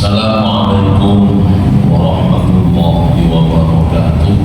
Assalamualaikum warahmatullahi wabarakatuh.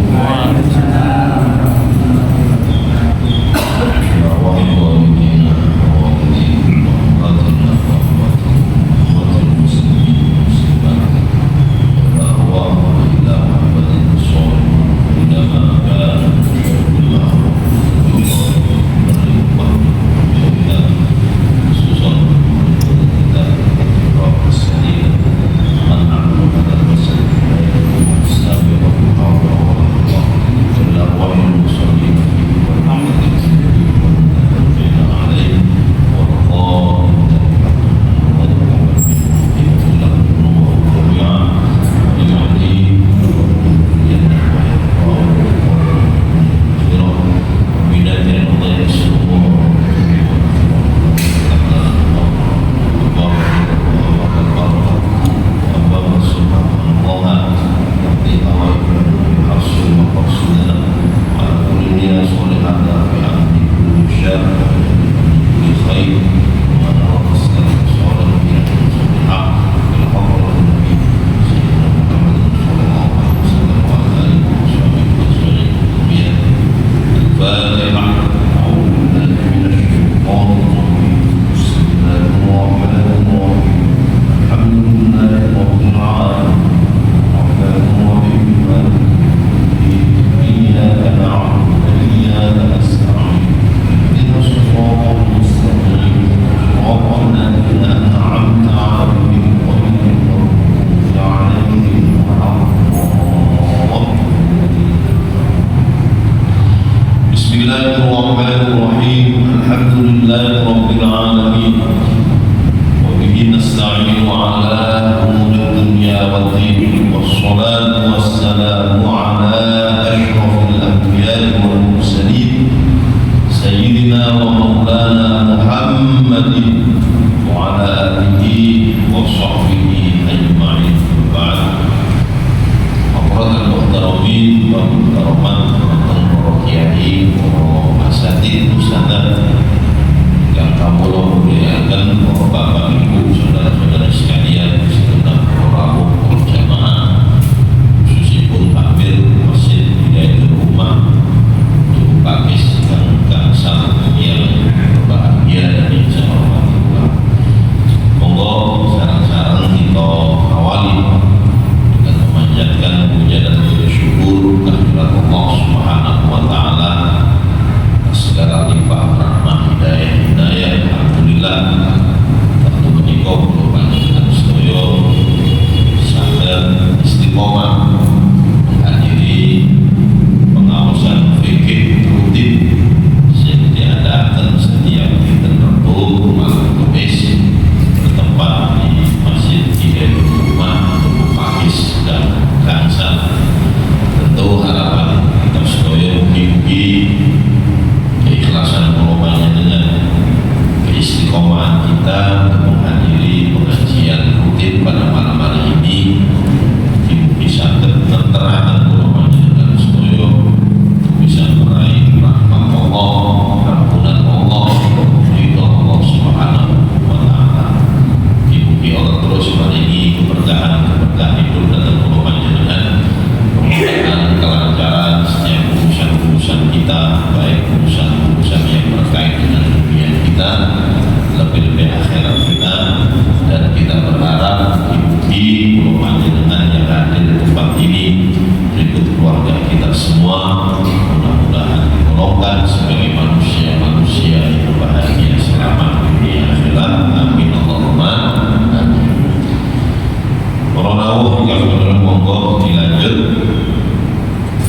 Bismillahirrahmanirrahim. Alhamdulillahirabbil alamin. Wa bihi nasta'inu ala umuri dunya waddin. Wassalatu wassalamu ala asyrafil anbiya'i wal mursalin sayyidina wa maulana Muhammadin wa ala alihi wa sahbihi ajma'in. Ba'd. Hadirin muhtaramin wa muhtaramat, kiai, asatidz, ustadzah yang kamu muliakan, bapak ibu, saudara-saudara sekalian, segenap Rabu berjamaah, khususipun hampir Masjid Hidayatul Ummah, Juru Pakis yang gangsal yang berbahagia dan insya Allah. Monggo sareng-sareng kita awali dengan memanjatkan puja dan bersyukur kehadirat Allah Subhanahu wa taala atas segala limpah rahmat hidayah. Alhamdulillah tentu menika kula panjenengan sedaya saged istiqomah menghadiri pengawasan fikih rutin sing diadakan setiap dinten Rebo malam Kamis bertempat di Masjid Hidayatul Ummah, Juru Pakis dan gangsal. Tentu harapan kita sedaya mugi-mugi keikhlasan kula dengan keistiqomahan kita untuk menghadiri pengajian rutin pada malam hari ini mugi saged nenteraken kula dengan sedaya untuk bisa meraih rahmat Allah, ampunan Allah, ridho Allah Subhanahu wa taala. Mugi Allah terus maringi keberkahan hidup dan kula panjenengan, kelancaran setiap urusan-urusan kita, baik urusan-urusan yang terkait dengan dunia kita, lebih-lebih akhirat kita, dan kita berharap di pulau panjenengan yang hadir di tempat ini berikut keluarga kita semua mudah-mudahan digolongkan sebagai manusia yang bahagia selamat dunia akhirat. Amin Allahumma amin. Corona yang monggo dilanjut.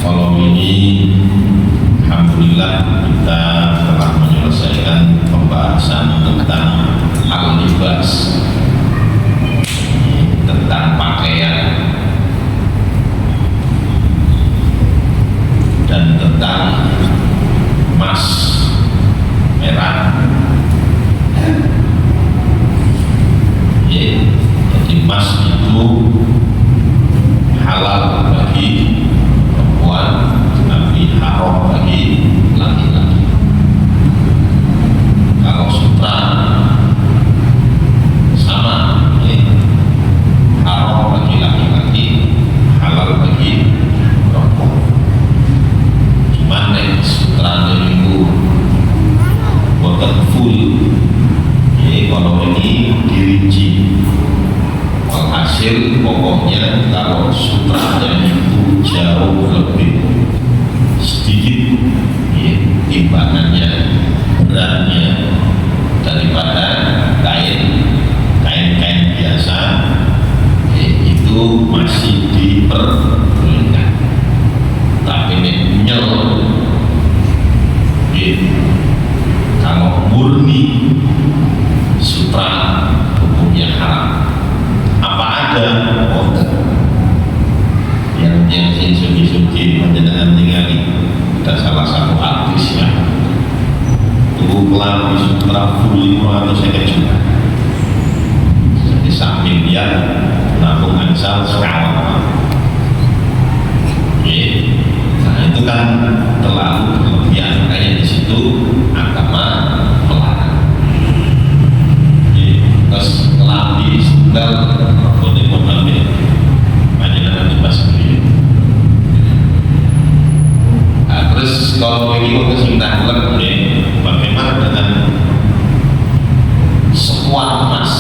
Kalau ini alhamdulillah kita telah menyelesaikan pembahasan tentang al-libas, tentang pakaian dan tentang emas merah. Jadi emas itu halal bagi perempuan, tapi haram bagi laki-laki. Kalau sutra sama, haram Walhasil pokoknya kalau sutranya itu jauh lebih sedikit ya, timbangannya, beratnya daripada kain biasa ya, itu masih diperbolehkan. Tapi nyel ya, kalau murni sutra hukumnya haram. Apa ada yang sugi-sugi menjenengan tinggali. Ada salah satu artis ya, itu kelambi sutra full 500 juta. Jadi samping dia nabung angsal sekawan. Nah itu kan terlalu berlebihan, makanya di situ agama melarang. Terus kelambi sutra boleh mengambil panjenengan bebas beliau. Nah, terus kalau begitu kesimpulan boleh bagaimana dengan sekuat emas?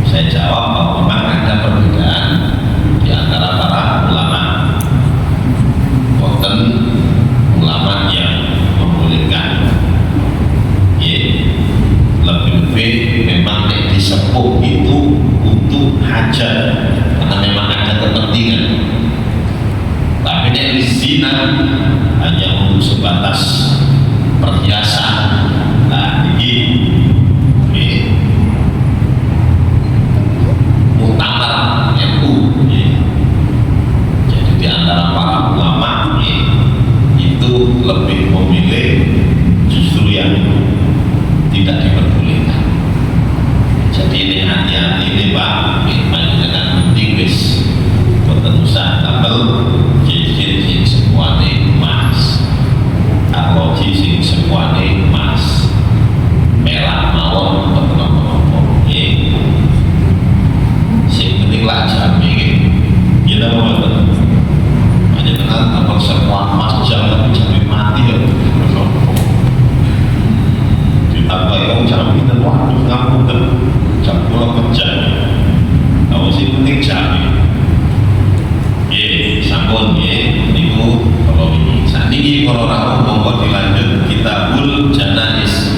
Saya jawab bahwa memang ada perbedaan di antara para ulama. Konten ulama yang membolehkan, lebih-lebih memang disepuh itu untuk hajat karena memang ada kepentingan. Tapi nek zina hanya untuk sebatas perhiasan. Nah ini muktamar MU jadi di antara para ulama itu lebih memilih justru yang tidak diperbolehkan. Jadi ini hati-hati ini Pak, panjenengan penting wis boten usah tambel cincin semuanya emas, arloji sing semuanya emas, merah mawon boten apa-apa. Sing penting lah jami kita mau boten. Panjenengan tambel semua emas jangan jami mati ya. Ditambah yang jami dan waktu ngampun dan jam pulau kerja. Kalau sih penting jami. Sampun niku kalau ini saat ini kalau ramu monggo dilanjut kitabul janais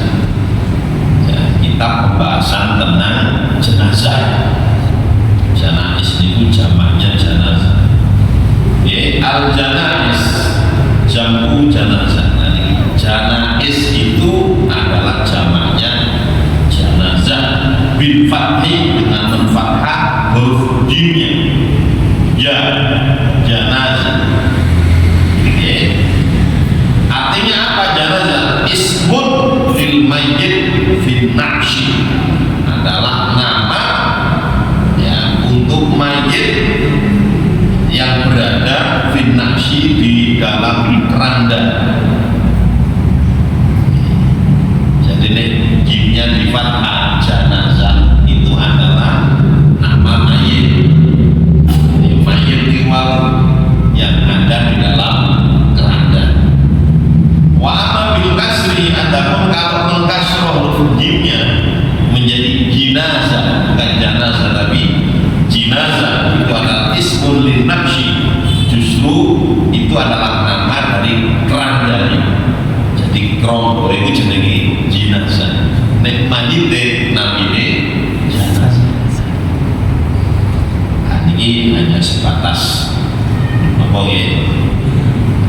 ya, kitab pembahasan tentang jenazah. Janais niku jamaknya jenazah. Al janais jamu jenazah. Janais itu adalah jamaknya jenazah bil fathi dengan menfathah huruf jimnya ya janazah. Artinya apa janazah? Ismun lil mayyit fil naqshi, adalah nama ya untuk mayit yang berada fil naqshi di dalam keranda. Jadi jimnya di fathah, janazah itu adalah nama mayit. Mayit riwal yang ada di dalam keranda. Wa amma bil kasri, adapun kalau mengkasroh jimnya menjadi jinazah, bukan janazah tapi jinazah, itu adalah ismul lin naqshi, justru itu adalah nama dari keranda. Jadi krombo itu jenenge jinazah. Nek mayite namine janazah. Ini hanya sebatas apa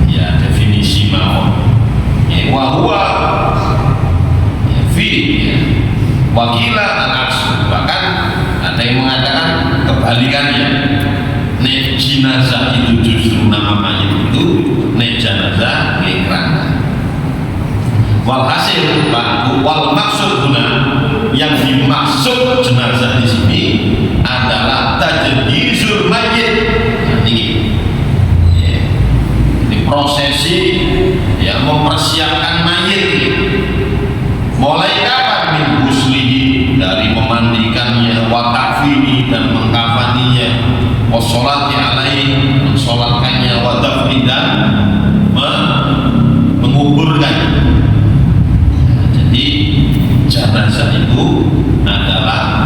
ya definisi mau ya wahwa ya fi ya wakila al-aqsu, bahkan ada yang mengatakan kebalikannya. Nek jenazah itu justru nama mayit itu, nek janazah kerana. Walhasil wal maksud guna, yang dimaksud jenazah di sini adalah tajhizul mayyit. Nah, ini prosesi yang mempersiapkan mayit. Mulai kapan? Min huslihi, dari memandikannya, wa takfini, dan mengkafaninya, wa sholati alaihi, mensolatkannya, wa dafni, dan menguburkan. Jadi jenazah itu adalah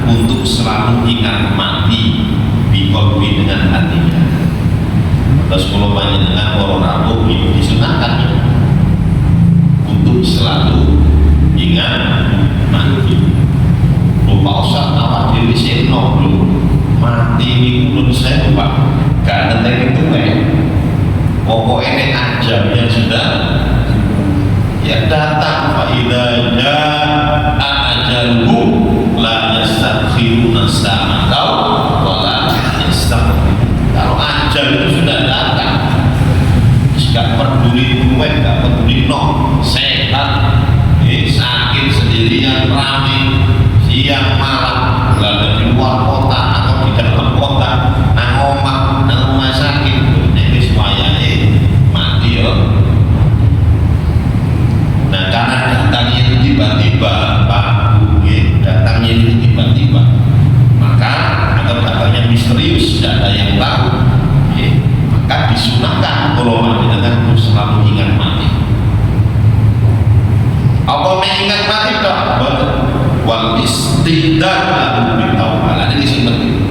untuk selalu ingat mati biqalbi dengan hatinya. Terus kalau panjenengan para rawuh itu disunahkan untuk selalu ingat mati. Lupa usah awak dhewe seno lho. Mati niku pun saya Pak. Gak nenteng itu pokoknya ini ajalnya sudah ya datang. Fa idza jaa ajaluhu la yastakhiruna sa'atan wa la yastaqdimun. Kalau ajal itu sudah datang, gak peduli gue, gak peduli sehat, sakit sendirian, rame, siang malam, lalu di luar kota atau di dalam kota, nang omah, nang rumah sakit, ini semuanya mati ya. Nah karena datangnya itu tiba-tiba, Pak, datangnya itu tiba-tiba, maka atau datangnya misterius, tidak ada yang tahu, maka disunahkan kalau panjenengan untuk selalu ingat mati. Apa mengingat mati dok? Wal istidad lahu bitaubat. Ini sing penting.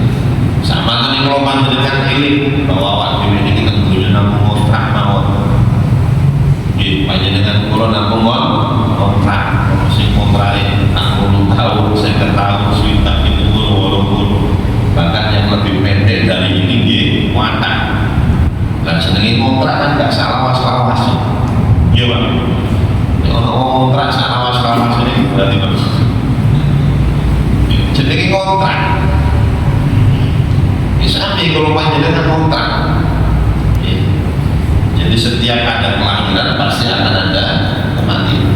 Sama tadi kalau panjenengan ini bahwa waktu ini kita punya nama kontrak mawon. Panjenengan kalau namung kontrak, sing kontrake 60 tahun, 50 tahun, sudah itu walaupun bahkan yang lebih pendek dari ini wadah. Dan senengin kontrak kan gak salawas-lawas. Iya Pak. Kalau kontrak salawas-lawas ini berarti bagus. Senengin kontrak. Sampai kalau panjenengan kontrak. Jadi setiap ada kelahiran pasti akan ada kematian.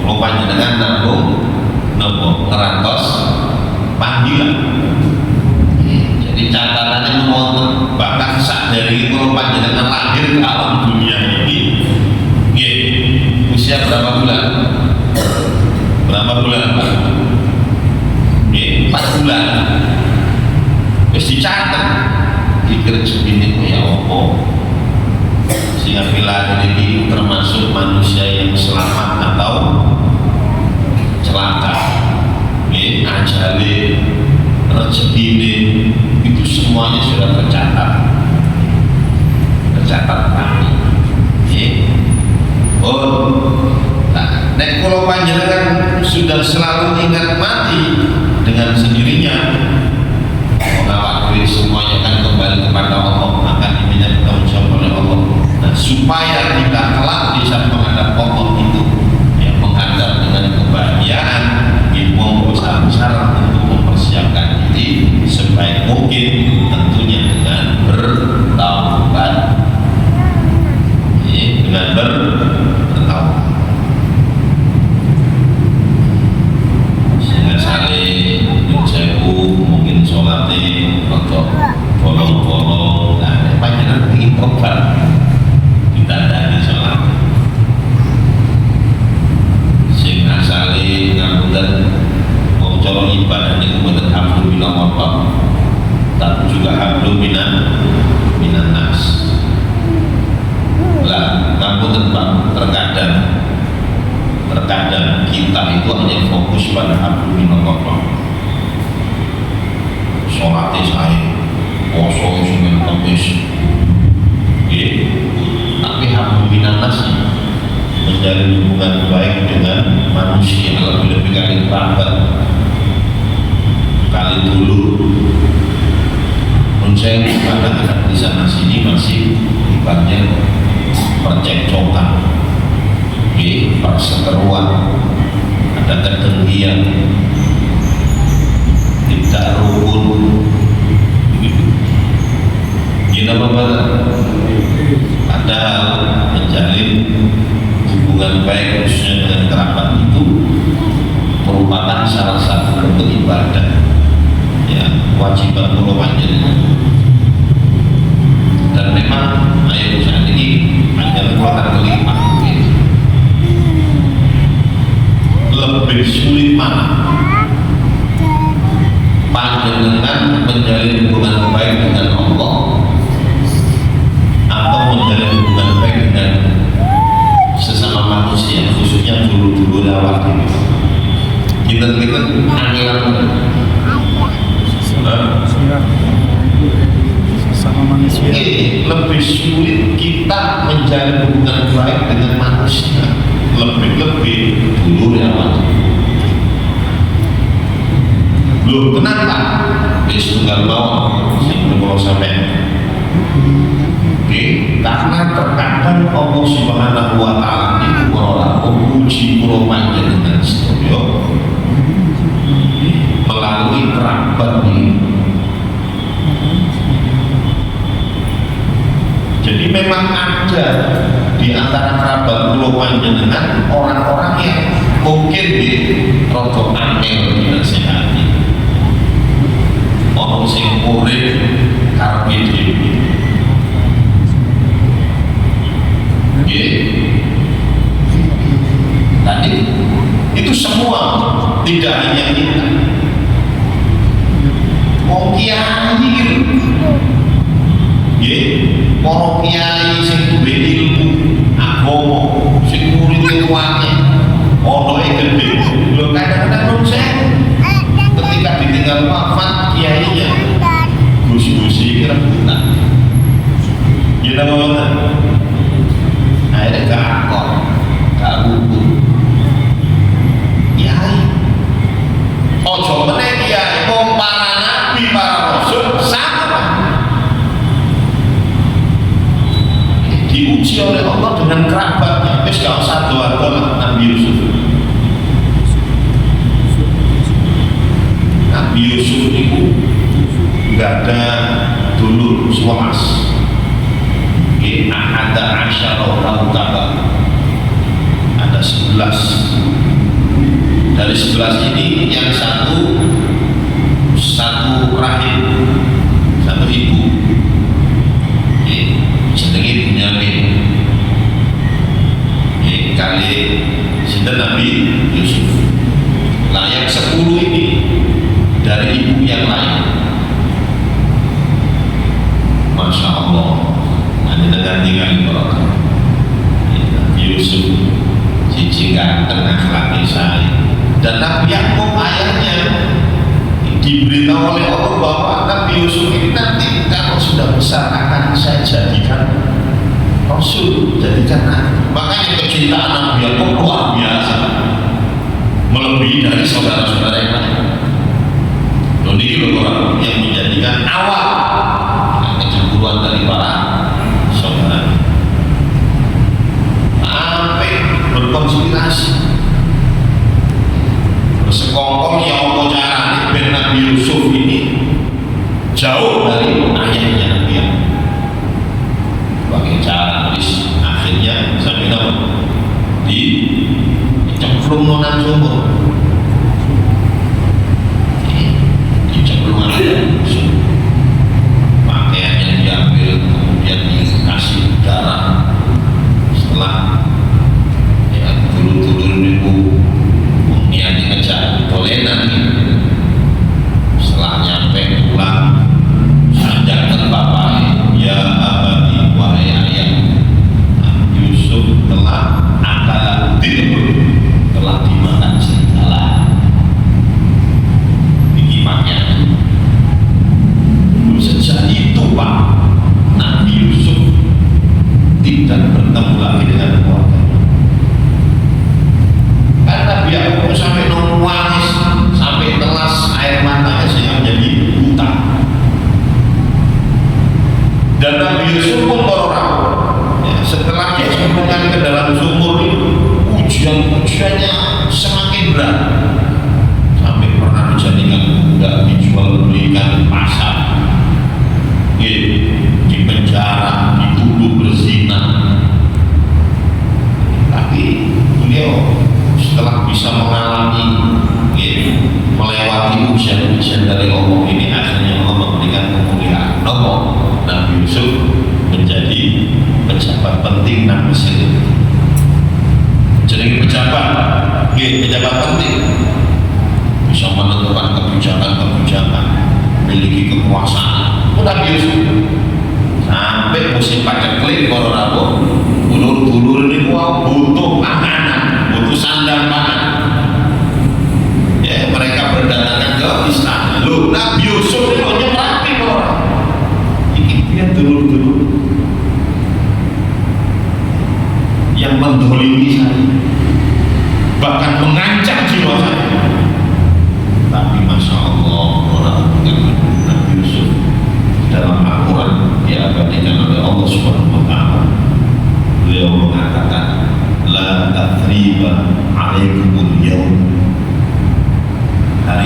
Kalau panjenengan nanggung nopo ngerantos panggilan. Jadi catatannya wonten bahkan sadari kalau panjenengan lahir ke alam dunia ini, usia berapa bulan? Berapa bulan Pak? 4 bulan. Wis dicatat pikir segini ya apa? Sehingga bila ini termasuk manusia yang selamat atau celaka, ajali, rezeki itu semuanya sudah tercatat kami. Nah, nek kalau panjenengan sudah selalu ingat mati dengan sendirinya, mengawali semuanya akan kembali kepada Allah, akan diminta bertanggung jawab oleh Allah. Nah, supaya kita kelak bisa menghadap Allah itu, yang menghadap dengan kebahagiaan, ilmu besar-besar untuk mempersiapkan diri sebaik mungkin, tentunya dengan bertaubat. Dengan bertaubat. Sehingga saling sewu mungkin sholatnya untuk bolong-bolong. Nah, panjenengan ingin tobat kita dari sholat. Sing asale ngapunten wong cara ibadah niku mboten hablum minallah, tapi juga hablum minan nas. Lah, ngapunten Pak, terkadang kita itu hanya fokus pada hablum minallah. Sholatnya saya, poso Senin Kamis, tapi hablum minan nas menjalin hubungan baik dengan manusia, lebih kali kerabat, kali dulu. Menurut saya kadang-kadang di sana sini masih banyak percekcokan, perseteruan, ada kedengkian, tidak rukun. Padahal menjalin hubungan baik khususnya dengan kerabat itu merupakan salah satu bentuk ibadah, ya, kewajiban pulau panjenengan. Dan memang ayat saat ini hanya keluarkan kelima, lebih sulit mana panjenengan menjalin hubungan baik dengan Allah atau menjalin hubungan baik dengan sesama manusia, khususnya dulu-dulu lewat ini. Dinten-dinten angel. Sama manusia. Lebih sulit kita menjalin hubungan baik dengan manusia, lebih-lebih dulu ya Mas. Loh kenapa? Tunggal mawon sing kula sampeyan. Karena terkadang Allah Subhanahu wa taala niku ora uji kula panjenengan sedaya melalui kerabat ini. Jadi memang ada di antara kerabat kula panjenengan orang-orang yang mungkin di rada angel dinasehati. Orang sing urip karepe dhewe. Tadi itu semua tidak hanya kita. Wong kiai gitu. Para kiai sing duwe ilmu agama, sing murid kuwate, ono gede. Lho kadang-kadang nonsen. Ketika ditinggal wafat kiainya, gus-gusi rebutan. Ya napa? Akhirnya gak akor, gak rukun. Kiai ojo meneh kiai, wong para nabi, para rasul sama diuji oleh Allah dengan kerabatnya. Wis gak usah doa-doa lah Nabi Yusuf. Nabi Yusuf itu gak ada dulur suamas. Ada asyara kaukaba, ada 11. Dari 11 ini yang satu rahim, satu ibu, jenenge Bunyamin. Kali sinten Nabi Yusuf. Lah yang 10 ini dari ibu yang lain. Masya Allah. Dengan tinggal orang Yusuf cici ganteng akhlaknya saya, dan Nabi Yakub ayahnya diberitahu oleh Allah bahwa Nabi Yusuf ini nanti kalau sudah besar akan saya jadikan Rasul, jadikan Nabi. Makanya kecintaan Nabi Yakub luar biasa, melebihi dari saudara-saudara yang lain. Dan ini orang yang menjadikan awal kecemburuan dari para saudara sampai berkonspirasi bersekongkol ya Allah caranya biar Nabi Yusuf ini jauh dari ayahnya Nabi. Pakai cara tulis akhirnya sampai tahu di cemplung nonan sumur, di cemplung Yusuf, pakaiannya diambil kemudian dikasih darah. Setelah ya dulu-dulu itu niat dikejar toleran. Setelah nyampe pulang sanjangkan bapaknya, ya abadi wahai ayah, Yusuf telah akal telah dimakan serigala. Ini pakaian. Sejak itu Pak, Nabi Yusuf tidak bertemu lagi dengan keluarganya. Karena biar sampai nangis, sampai telas air matanya sehingga menjadi buta. Dan Nabi Yusuf pun orang ya, setelah dia disembunyikan ke dalam sumur itu, ujian-ujiannya semakin berat, sampai pernah dijadikan budak, dijual belikan di pasar, di penjara, dituduh berzina. Tapi beliau setelah bisa mengalami melewati ujian-ujian dari Allah ini, akhirnya Allah memberikan kemuliaan. Nabi Yusuf menjadi pejabat penting nang Mesir. Jadi pejabat penting, bisa menentukan kebijakan-kebijakan, memiliki kekuasaan. Nabi Yusuf sampai musim paceklik kororabo, dulur-dulur ini butuh makanan, butuh sandang pangan. Ya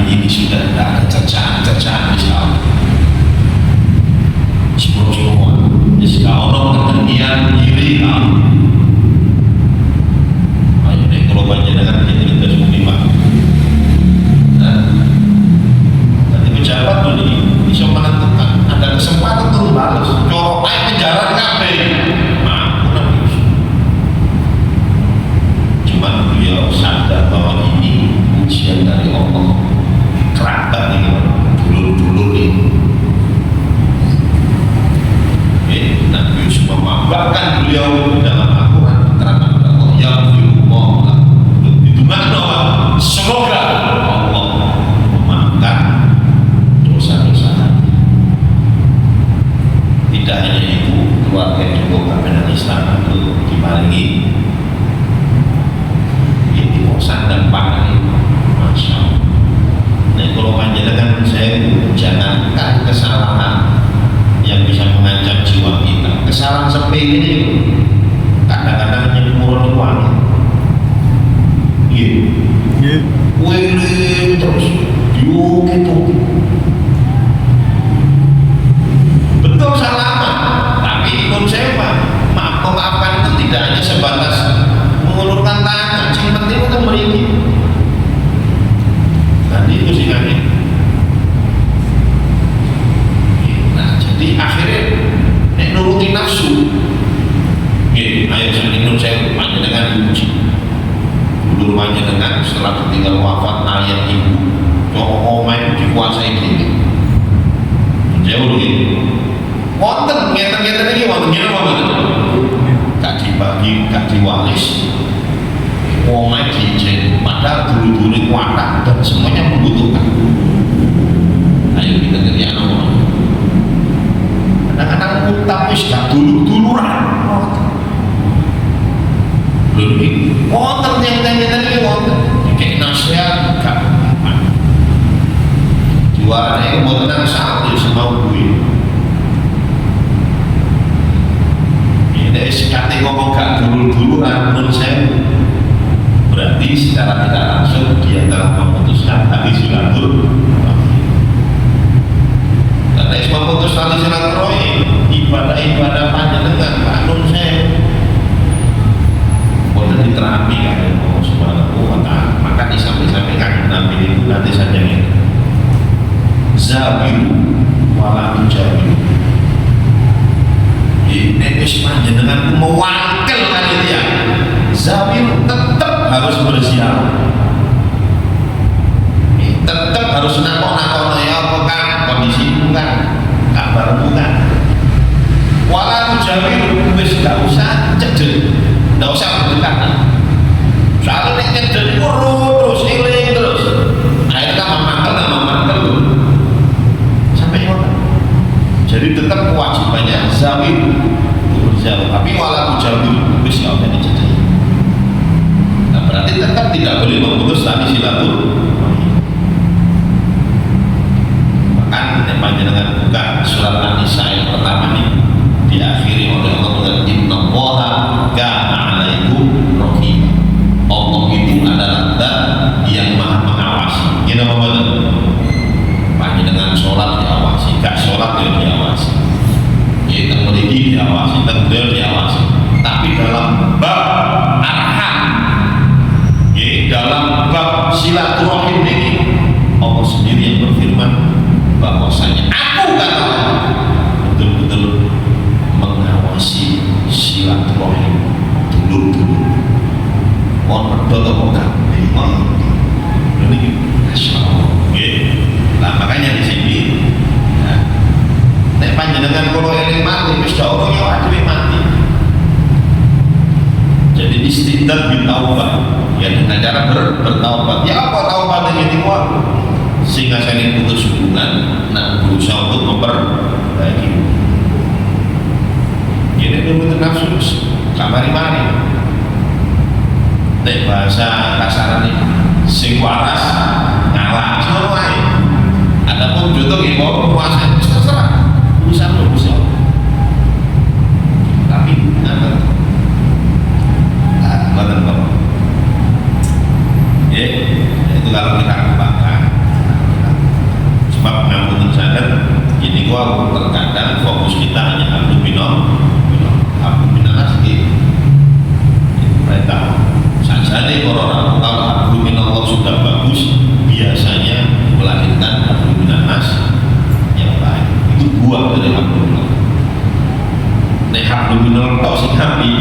ini sudah tidak ada cercaan-cercaan di sekolah. Semua di sekolah kemudian iri kamu. Ayo deh kalau panjenengan kita sudah semua. Nanti pejabat tuh bisa menentukan ada kesempatan untuk balas. Corok air penjara kabeh. Cuma beliau sadar bahwa ini ujian dari Allah. Kerabat ini, dulur-dulur ini. Nabi Yusuf bahkan beliau dalam Al-Quran terangkan Allah yang Allah itu makna semoga Allah memaafkan dosa-dosa. Tidak hanya itu, keluarga juga kabinet Islam itu diparingi kosan dan pangan itu, masya Allah. Nah kalau panjenengan saya jangankan kesalahan yang bisa mengancam jiwa kita, kesalahan sepele ini kadang-kadang nyemurun wangi, gitu, wele terus, yuk gitu, betul salah, tapi menurut saya memaafkan itu tidak hanya sebatas mengulurkan tangan, yang penting itu meriki. Nanti itu sih kami. Nah, jadi akhirnya nek nuruti nafsu. Ayo saya panjenengan diuji. Dulu panjenengan setelah ketinggal wafat ayah ibu, omah dikuasai diri. Jauh dulu. Wonten ngeten-ngeten iki wonten ngene wonten. Gak dibagi, gak diwalis. Omah dijen, padahal dulu-dulu kuat dan semuanya membutuhkan. Ayo kita kerja nomor. Kadang-kadang utang wis gak dulu-duluran. Dulu ini, wonten yang tanya-tanya wonten. Kayak nasihat gak. Jualan itu mau tenang satu semau gue. Ini sekali ngomong gak dulu-duluran menurut saya. Berarti secara tidak langsung dia telah memutuskan tali silaturahmi. Karena memutus tali silaturahmi ibadah panjenengan kanun saya boleh diterapi kan Allah Subhanahu wa ta'ala. Maka disampaikan Nabi itu nanti saja ini zabiru wala tujabiru. Ini panjenengan mewakil kali dia zabiru tetap harus bersiap, tetap harus nakon-nakon ya bukan kondisi bukan kabar bukan. Walau jauh wis gak usah cedek, gak usah berdekatan. Soalnya nek cedek terus eling terus, akhirnya memanggil sampai mana? Jadi tetap kewajibannya zawil untuk berjauh, tapi walau jauh wis gak usah dicedek. Berarti tetap tidak boleh memutus tali silaturahmi. Bahkan panjenengan buka surat An-Nisa yang pertama ini diakhiri oleh Allah dengan innallaha kana 'alaikum raqib. Allah itu adalah zat yang maha mengawasi. Gini apa betul? Panjenengan sholat diawasi, gak sholat ya diawasi. Kita memiliki diawasi, tentu diawasi. Tapi dalam bab dalam bab silaturahim ini Allah sendiri yang berfirman bahwasanya aku kata betul-betul mengawasi silaturahim dulur-dulur. Mohon berdoa ini Masya Allah. Nah makanya di sini nek panjenengan kalau eling mati wis Allah ya wajib mati. Jadi istidad bin taubat ya dengan cara bertaubat. Ya apa taubat ini kuat? Sehingga saya putus hubungan, nah berusaha untuk memperbaiki. Jadi dulu nafsu kamari-mari. Nek bahasa kasaran ini sing waras ngalah semua wae. Adapun jodoh iki mau puasa terserah. Urusan lu bisa. Tapi nanti badan bapak. Ya, itu kalau kita kembangkan pun sangat ini gua terkadang fokus kita hanya hablum minanas gitu. Mereka sajane orang kalau hablum minallah sudah bagus biasanya melahirkan hablum minanas yang baik. Itu buah dari hablum minallah. Nek hablum minallah tau sing hapi,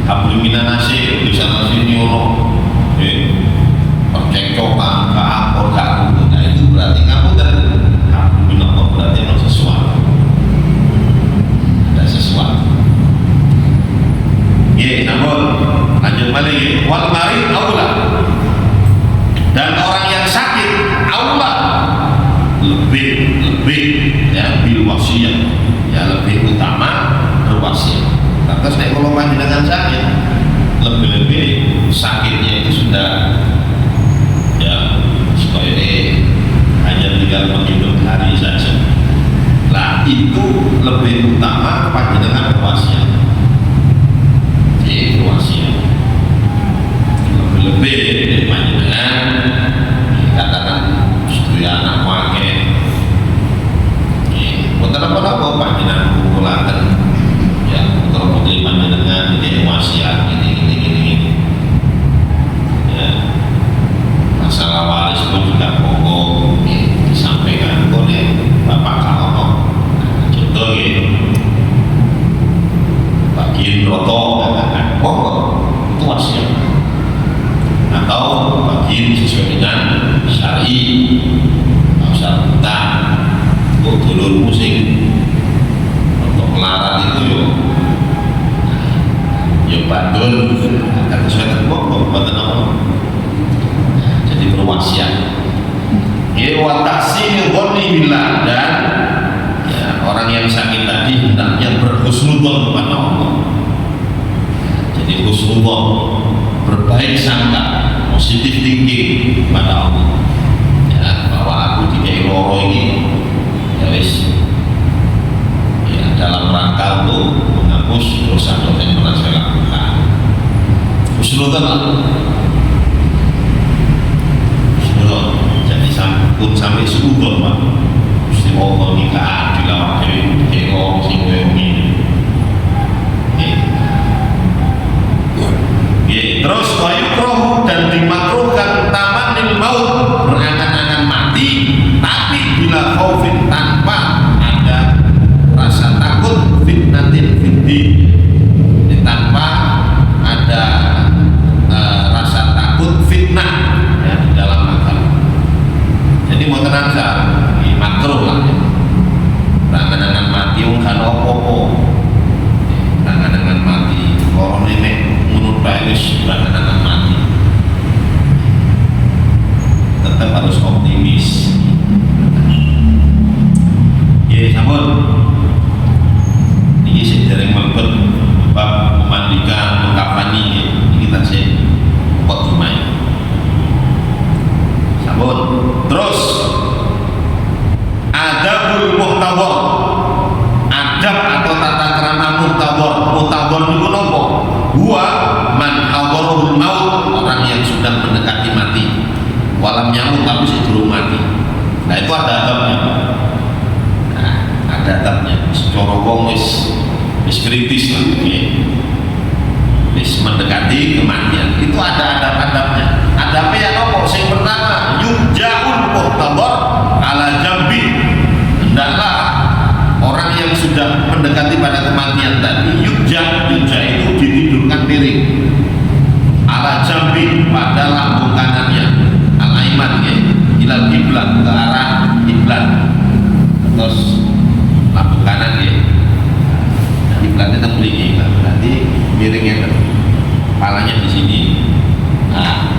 hablum minanas bisa sini ono percekcokan, keampor, keampor. Nah itu berarti kamu hablum minallah berarti ada sesuatu. Ada sesuatu. Ye, namun lanjut balik. Wal marid aula. Dan orang yang sakit aula lebih ya bil wasiat ya lebih utama berwasiat. Lantas nek kalau panjenengan sakit lebih-lebih sakitnya itu sudah ya supaya hanya tinggal menghidup hari saja. Lah itu lebih utama panjenengan berwasiat. Jadi berwasiat lebih-lebih dari panjenengan katakan setuju anak wakil bukan apa-apa panjenengan kumulakan ya putra-putri panjenengan ini wasiat ini ya masalah waris pun juga pokok disampaikan oleh bapak kalau contoh ya bagian roto katakan pokok itu wasiat atau bagian sesuai dengan syar'i usah hutang untuk dulur musik untuk melarat itu yo bandul akan sesuai dengan pokok buatan apa jadi berwasiat ya watasi ngoni billah dan ya, orang yang sakit tadi hendaknya berhusnudzon kepada Allah jadi husnudzon berbaik sangka positif thinking kepada Allah ya bahwa aku dikai loro ini ya wis ya dalam rangka untuk menghapus dosa-dosa yang pernah saya lakukan husnudzon jadi pun sampai suudzon Pak mesti Allah nikah di lawan dewi dikai loro sing ini terus wayukroh dan dimakruhkan tamanil maut berangan-angan mati tapi bila khaufin tanpa ada rasa takut fitnatin fitdi tanpa ada rasa takut fitnah ya, di dalam agama jadi mau tenang sah makruh lah ya. Berangan-angan mati kan opo-opo berangan-angan mati orang ini menurut Paris berangan-angan mati tetap harus optimis ya sampun ini sedereng melebet bab memandikan mengkafani ini kita sih kok gimana sampun terus adabul muhtadhar adab atau tata krama muhtadhar itu nopo gua man hadharul maut orang yang sudah mendekati mati walam nyamuk tapi sebelum mati nah itu ada adabnya nah, ada adabnya secara wong wis kritis lah wis mendekati kematian itu ada adab-adabnya adabnya yang nopo yang pertama yuja'ul muhtadhar ala jambi hendaklah orang yang sudah mendekati pada kematian tadi yujja itu ditidurkan miring ala jambi pada lambung kanannya al-aiman ya ilal kiblat ke arah kiblat terus lambung kanan ya kiblatnya terbeli berarti miringnya kepalanya di sini nah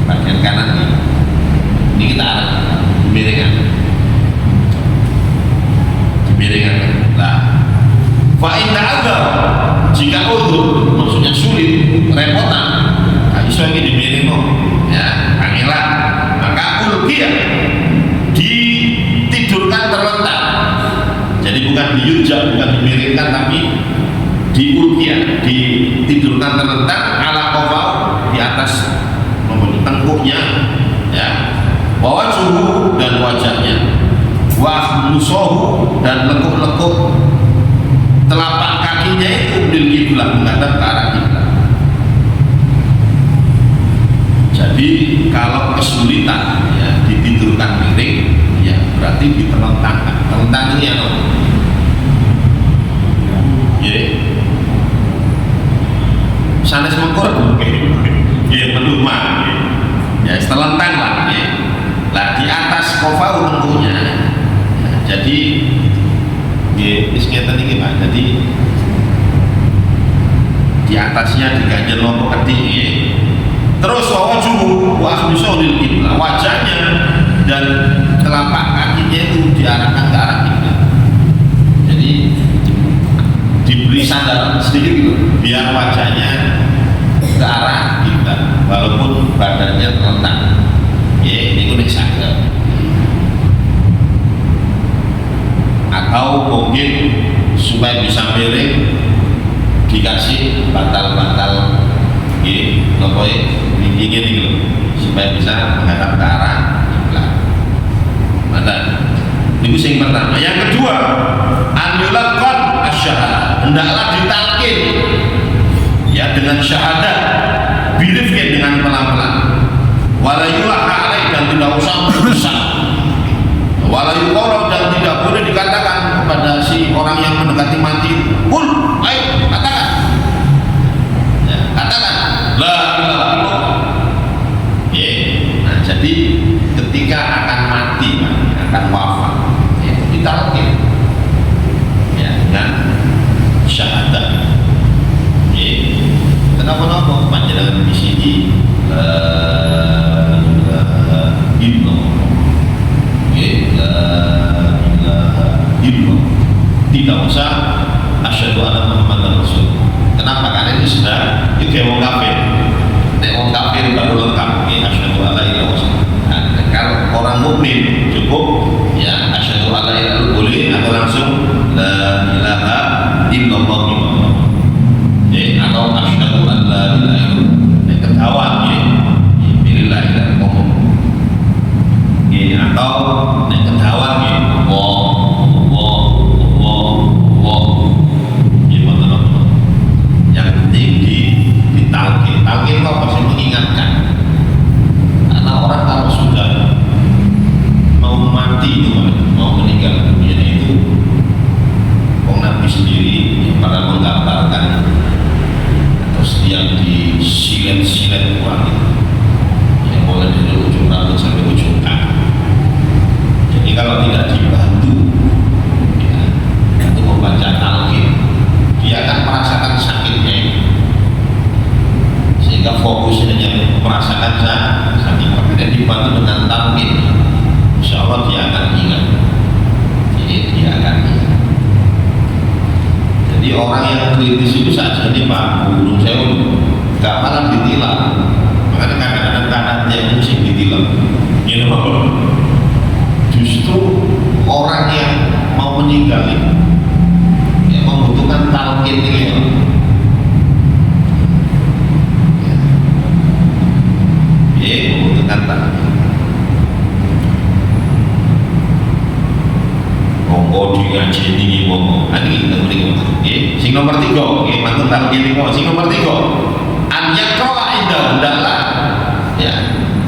bagian kanan nih ini kita arah miringan lah fa'inda ada jika udur maksudnya sulit repotan iso ini dimiring ya kangelan maka ulkiyah ditidurkan terlentang jadi bukan diyujak bukan dimiringkan tapi diulkiyah ditidurkan terlentang ala kofau di atas tengkuknya ya bawa suhu dan wajahnya wa musuh dan lekuk-lekuk telapak kakinya itu bil kiblat, menghadap ke arah kiblat. Jadi kalau kesulitan ya ditidurkan miring, ya berarti ditelentangkan. Telentang ini apa? Ya, sanes mengkur, ya melumah, ya telentang lah. Ya. Lah di atas kofa untuknya, ya, jadi ya ngeten iki Pak. Jadi di atasnya diganjel lompok ketik ya. Terus wajuhu wa akhbisulil qiblah, wajahnya dan telapak kakinya itu diarahkan ke arah kiblat. Jadi diberi sandaran sedikit gitu, biar wajahnya ke arah kiblat walaupun badannya terlentang. Ya, ini kuning saged. Atau mungkin supaya bisa miring dikasih bantal-bantal nopo dingin gitu supaya bisa menghadap ke arah kiblat. Mantap. Itu yang pertama. Yang kedua, anyulakon asyhadah, hendaklah ditalkin ya dengan syahadat, birifkin dengan pelan-pelan. Walayulah alaih, dan tidak usah berbesar. Walayukorok, dan tidak boleh dikatakan kepada si orang yang mendekati mati, kul, ayo katakan, ya, katakan la ilaha illallah. Ya, nah jadi ketika akan mati, akan wafat, ya, ditalkin ya dengan syahadat. Ya, kenapa panjenengan di sini tidak usah asyhadu anna Muhammadar Rasul. Kenapa? Karena itu sudah itu wong kafir. Nek wong kafir baru lengkap ya asyhadu alla ilaha illallah. Nah, kalau orang mukmin cukup ya asyhadu alla ilaha illallah boleh atau langsung la ilaha illallah ya atau asyhadu alla ilaha illallah. Nek ketahuan ya pilih la ilaha illallah. Ya atau nek ketahuan ya talqin kok masih mengingatkan, karena orang kalau sudah mau mati itu mau meninggal dunia itu Nabi sendiri pada menggambarkan terus yang disilet-silet uang itu yang mulai dari ujung rambut sampai ujung kaki. Jadi kalau tidak dibantu ya, untuk membaca talqin, dia akan merasakan sakitnya, sehingga fokusnya hanya merasakan sakit. Makanya dibantu dengan talqin, insya Allah dia akan ingat. Jadi dia akan ingat. Jadi orang yang kritis itu saja ini Pak Guru saya nggak malah ditilang. Makanya kadang-kadang kanan yang musik ditilang. You know? Justru orang yang mau meninggal itu yang membutuhkan talqin ini. Membutuhkan talqin. Monggo digaji tinggi monggo. Ini kita beri. Sing nomor 3, mantun talqin ini. Sing nomor 3, an yaqra indah, hendaklah ya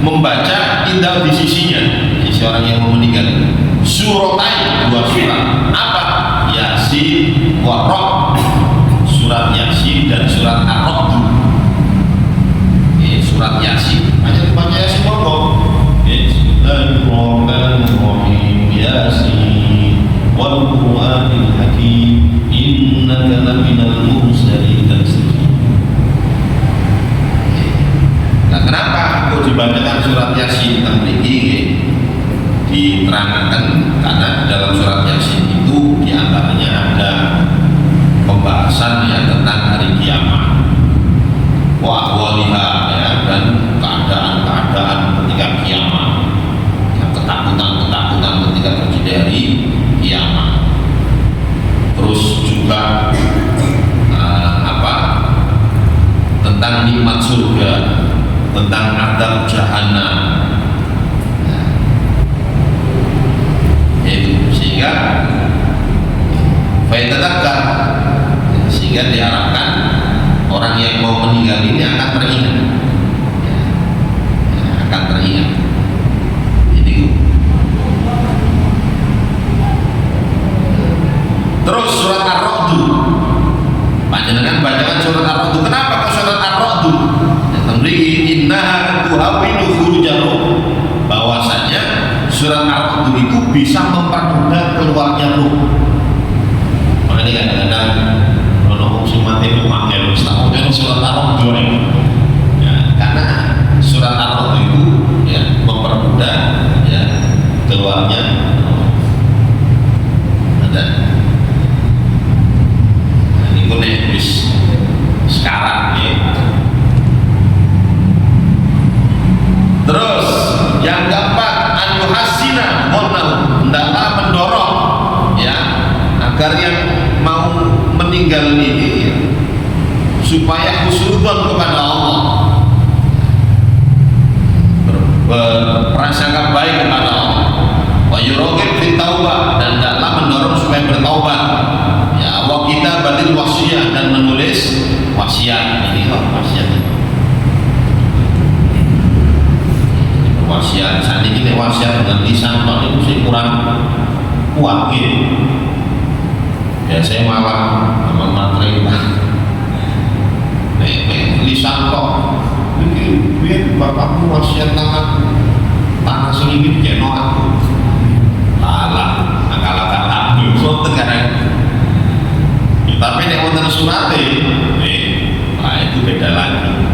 membaca indah di sisinya, sisi orang yang mau meninggal. Suratain, 2 surat. Apa? Yasin wa Ra'd. Surat Yasin dan surat Ar-Ra'd. Surat Yasin. Baca Yasin monggo. Bismillahirrahmanirrahim. Yasin wal Qur'anil Hakim innaka laminal mursalin. Nah, kenapa kok dibacakan surat Yasin tentang ini? Diterangkan karena dalam surat Yasin itu diantaranya ada pembahasan ya tentang hari kiamat, wahwaliha ya, dan keadaan-keadaan ketika kiamat, yang ketakutan-ketakutan ketika terjadi hari kiamat. Terus juga tentang nikmat surga, tentang adab jahanam. Yaitu sehingga faitadakar, sehingga diharapkan orang yang mau meninggal ini akan teringat, akan teringat. Ini terus surat Ar-Ra'd, panjenengan bacakan surat Ar-Ra'd. Kenapa kok surat Ar-Ra'd? Innaha tuhawilu furujar ruh, bahwasanya surat Ar-Ra'd itu bisa mempermudah keluarnya ruh. Makanya kadang-kadang kalau si mati itu manggil Ustaz, kan surat Ar-Ra'd ya, karena surat Ar-Ra'd itu ya mempermudah ya keluarnya ada. Nah, ini pun sekarang ya. Terus yang keempat, an-yuhassina qawlahu, hendaklah mendorong ya agar yang mau meninggal ini ya, supaya husnudzon kepada Allah, berprasangka baik kepada Allah, wa yuraghib fi taubah, dan hendaklah mendorong supaya bertaubat ya, wa kitabatil wasiyah, dan menulis wasiat. Ini kok wasiat, wasiat saat ini wasiat dengan lisan kok itu sih kurang kuat gitu. Ya saya malah sama materi lisan kok biar bapakmu wasiat tanah sedikit jeno aku alah akal-akal aku so tegarang. Tapi nek wonten surate nah itu beda lagi.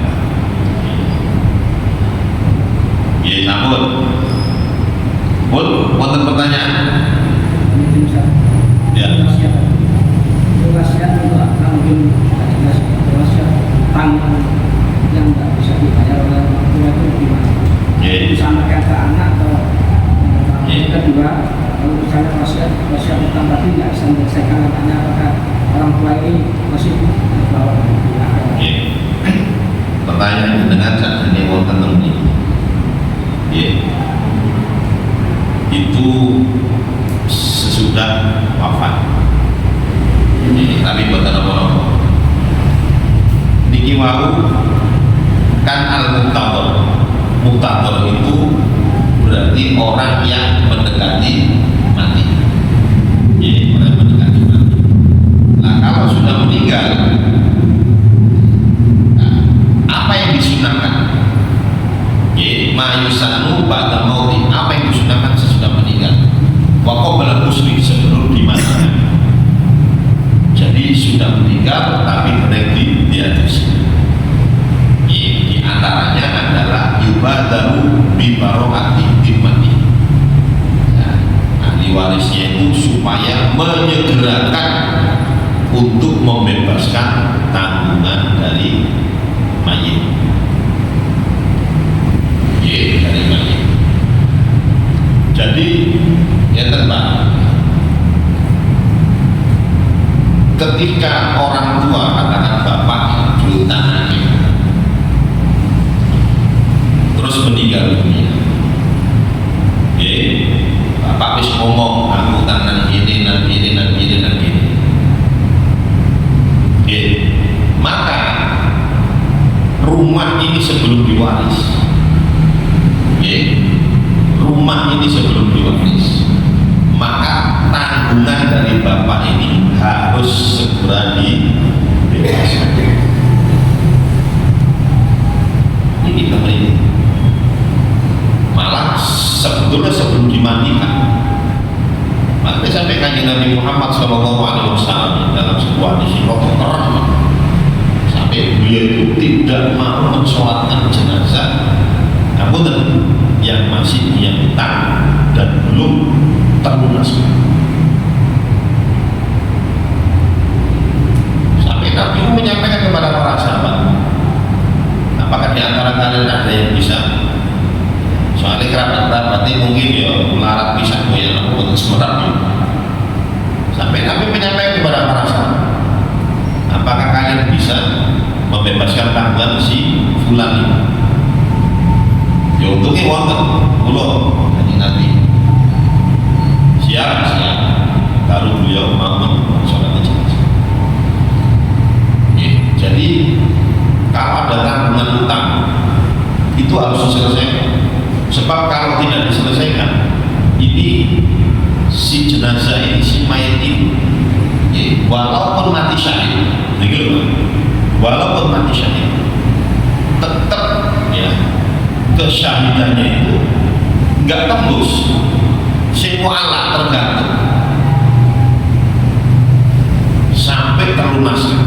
Ya, namun, wonten pertanyaan? Ya. Wasiat itu akan mungkin wasiat tanggung yang nggak bisa dibayar oleh orang tua itu gimana? Disampaikan ke anak atau kedua, kalau misalnya wasiat utang tadi nggak bisa menyelesaikan anaknya, apakah orang tua ini masih dibawa di akhirat? Pertanyaan dengan saat ini wonten ini. Itu sesudah wafat. Tapi buatan apa-apa niki wau kan al-muktador itu berarti orang yang mendekati mati. Orang yang mendekati mati. Nah kalau sudah meninggal, nah, apa yang disunahkan? Mayusanu ba'da mauti, apa yang disunahkan sesudah meninggal? Wa qabla husni, sebelum dimandikan. Jadi sudah meninggal tapi kena diadusi. Di antaranya adalah ibadahu bi baroati dimati. Ahli warisnya itu supaya menyegerakan untuk membebaskan tanggungan dari mayit. Dari mayit. Jadi ya tentang ketika orang tua katakan bapaknya dulu tangannya terus meninggal dunia, bapak bisa ngomong aku tangan ini dan ini dan ini dan ini, maka rumah ini sebelum diwaris, rumah ini sebelum diwaris, maka tanggungan dari bapak ini harus segera dibebaskan. Ini pemerintah. Malah sebetulnya sebelum dimandikan, maka sampaikan Nabi Muhammad SAW dalam sebuah hadis sampai beliau itu tidak mau mensolatkan jenazah, namun yang masih punya utang dan belum terlunaskan. Sampai Nabi menyampaikan kepada para sahabat, apakah di antara kalian ada yang bisa? Soalnya kerabat-kerabat ini mungkin ya melarat bisa yang aku untuk semerap. Sampai Nabi menyampaikan kepada para sahabat, apakah kalian bisa membebaskan tanggungan si fulan ini? Ya untungnya wonten, ulo jadi Nabi siap. jenazah ini, si mayat ini, walaupun mati syahid, walaupun mati syahid, tetap ya kesyahidannya itu nggak tembus, semua Allah tergantung sampai terlunaskan.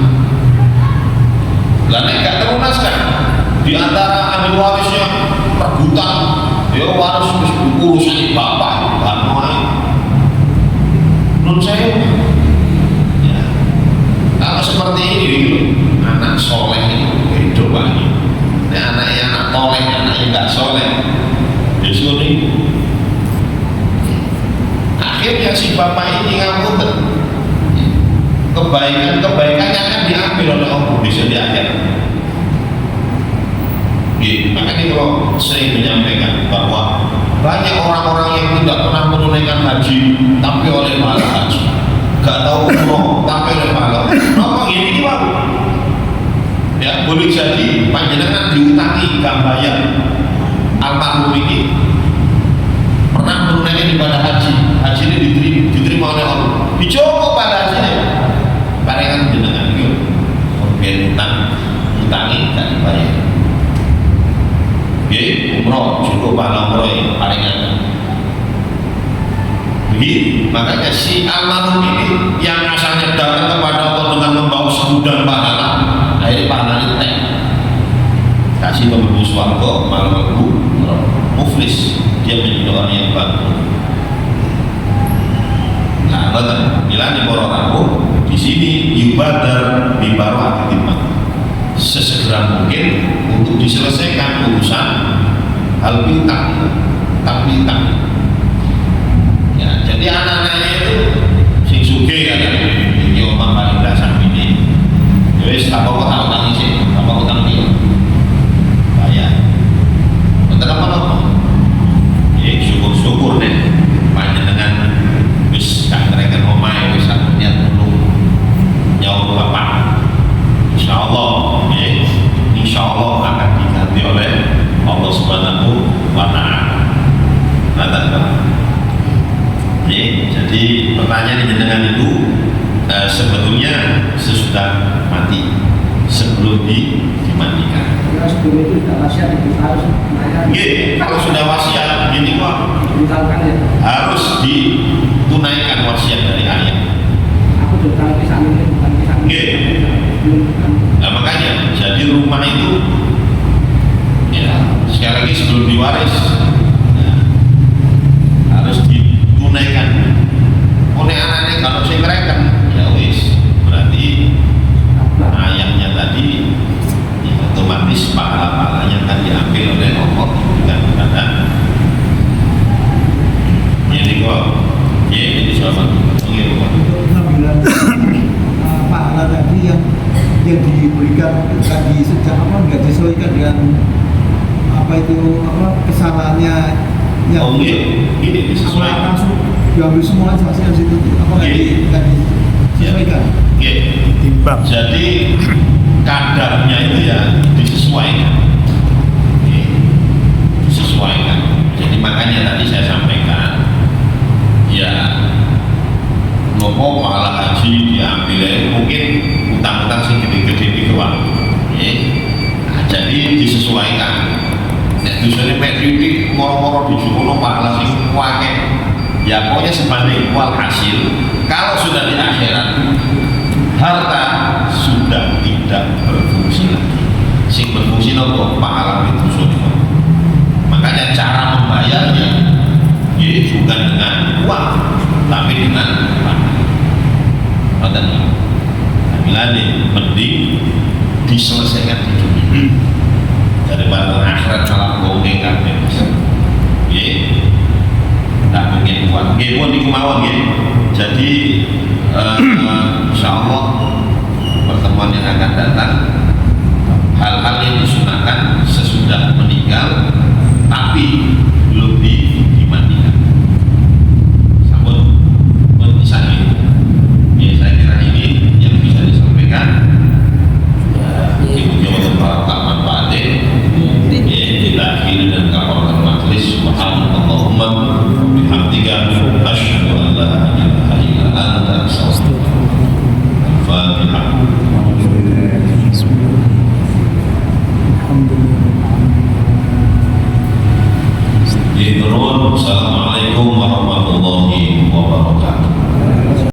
Karena nggak terlunaskan, di antara ahli warisnya rebutan, ya waris urusan bapak, bukan main. Menurut saya, ya, kalau seperti ini gitu, anak soleh itu hidup lagi. Ini anaknya anak toleh, anaknya nggak soleh, justru ini. Akhirnya si bapak ini ngapunten, kebaikannya akan diambil oleh Allah bisa di akhirat. Makanya kalau sering menyampaikan bahwa banyak orang-orang yang tidak pernah menunaikan haji tapi oleh pahala haji, gak tahu umroh tapi oleh pahala. Kenapa gini Pak? Ya boleh jadi panjenengan diutangi gambayan almarhum ini pernah menunaikan ibadah haji, haji ini diterima oleh Allah, dicoba pada hajinya, palingan jenengan itu biar utangi gak dibayar. Umroh cukup pahala umroh ini palingan. Begitu, makanya si almarhum ini yang asalnya datang kepada Allah dengan membawa segudang pahala, akhirnya pahala ini kasih pembebus warga malah muflis, dia menjadi orang yang bangkrut. Nah, betul. Bila di Pororabu di sini yubadar bibaro akibat sesegera mungkin untuk diselesaikan urusan hal bintang, tak bintang. Ya, jadi anak-anaknya itu sing sugih kan, ini omah paling dasar ini. Jadi tak apa tahu tangi sih, tak apa utang dia. Bayar. Betul apa? Ya syukur-syukur deh. Panjenengan wis gak ngereken omahe wis niat dulu nyaur bapak. Insyaallah, ya, insyaallah akan diganti oleh Allah Subhanahu wa Ta'ala. Jadi pertanyaan dengan itu sebetulnya sesudah mati, sebelum dimandikan. Ya, sebelum itu sudah wasiat itu harus Kalau sudah wasiat, ini kok harus ditunaikan wasiat dari ayah. Aku sudah kisah ini bukan kisah ini. Nah makanya jadi rumah itu ya sekali lagi sebelum diwaris ya, harus ditunaikan oleh anaknya. Kalau saya ngereken ya wis berarti ayahnya tadi ya, otomatis pahala-pahalanya akan diambil oleh Allah dan kepada jadi kok ya ini selamat pahala tadi yang diberikan tadi sejak nggak disesuaikan dengan kesalahannya yang ini disesuaikan langsung diambil semua saksikan situ nggak disesuaikan timbang. Jadi kadarnya itu ya disesuaikan. Disesuaikan. Jadi makanya tadi saya sampaikan ya nopo pahala haji diambil mungkin utang-utang sing gede-gede di keuangan. Nah, jadi disesuaikan. Nek dusane mek titik moro-moro dijukono pahala sing akeh. Ya pokoknya sebanding wal hasil kalau sudah di akhirat harta sudah tidak berfungsi lagi. Sing berfungsi nopo pahala itu sudah. Makanya cara membayarnya ya bukan dengan uang tapi dengan pahala. Milane mending diselesaikan di dunia daripada akhirat malah gongeng kabeh. Nggih. Tak mungkin kuat. Nggih pun niku mawon nggih. Jadi insyaallah pertemuan yang akan datang hal-hal yang disunahkan sesudah meninggal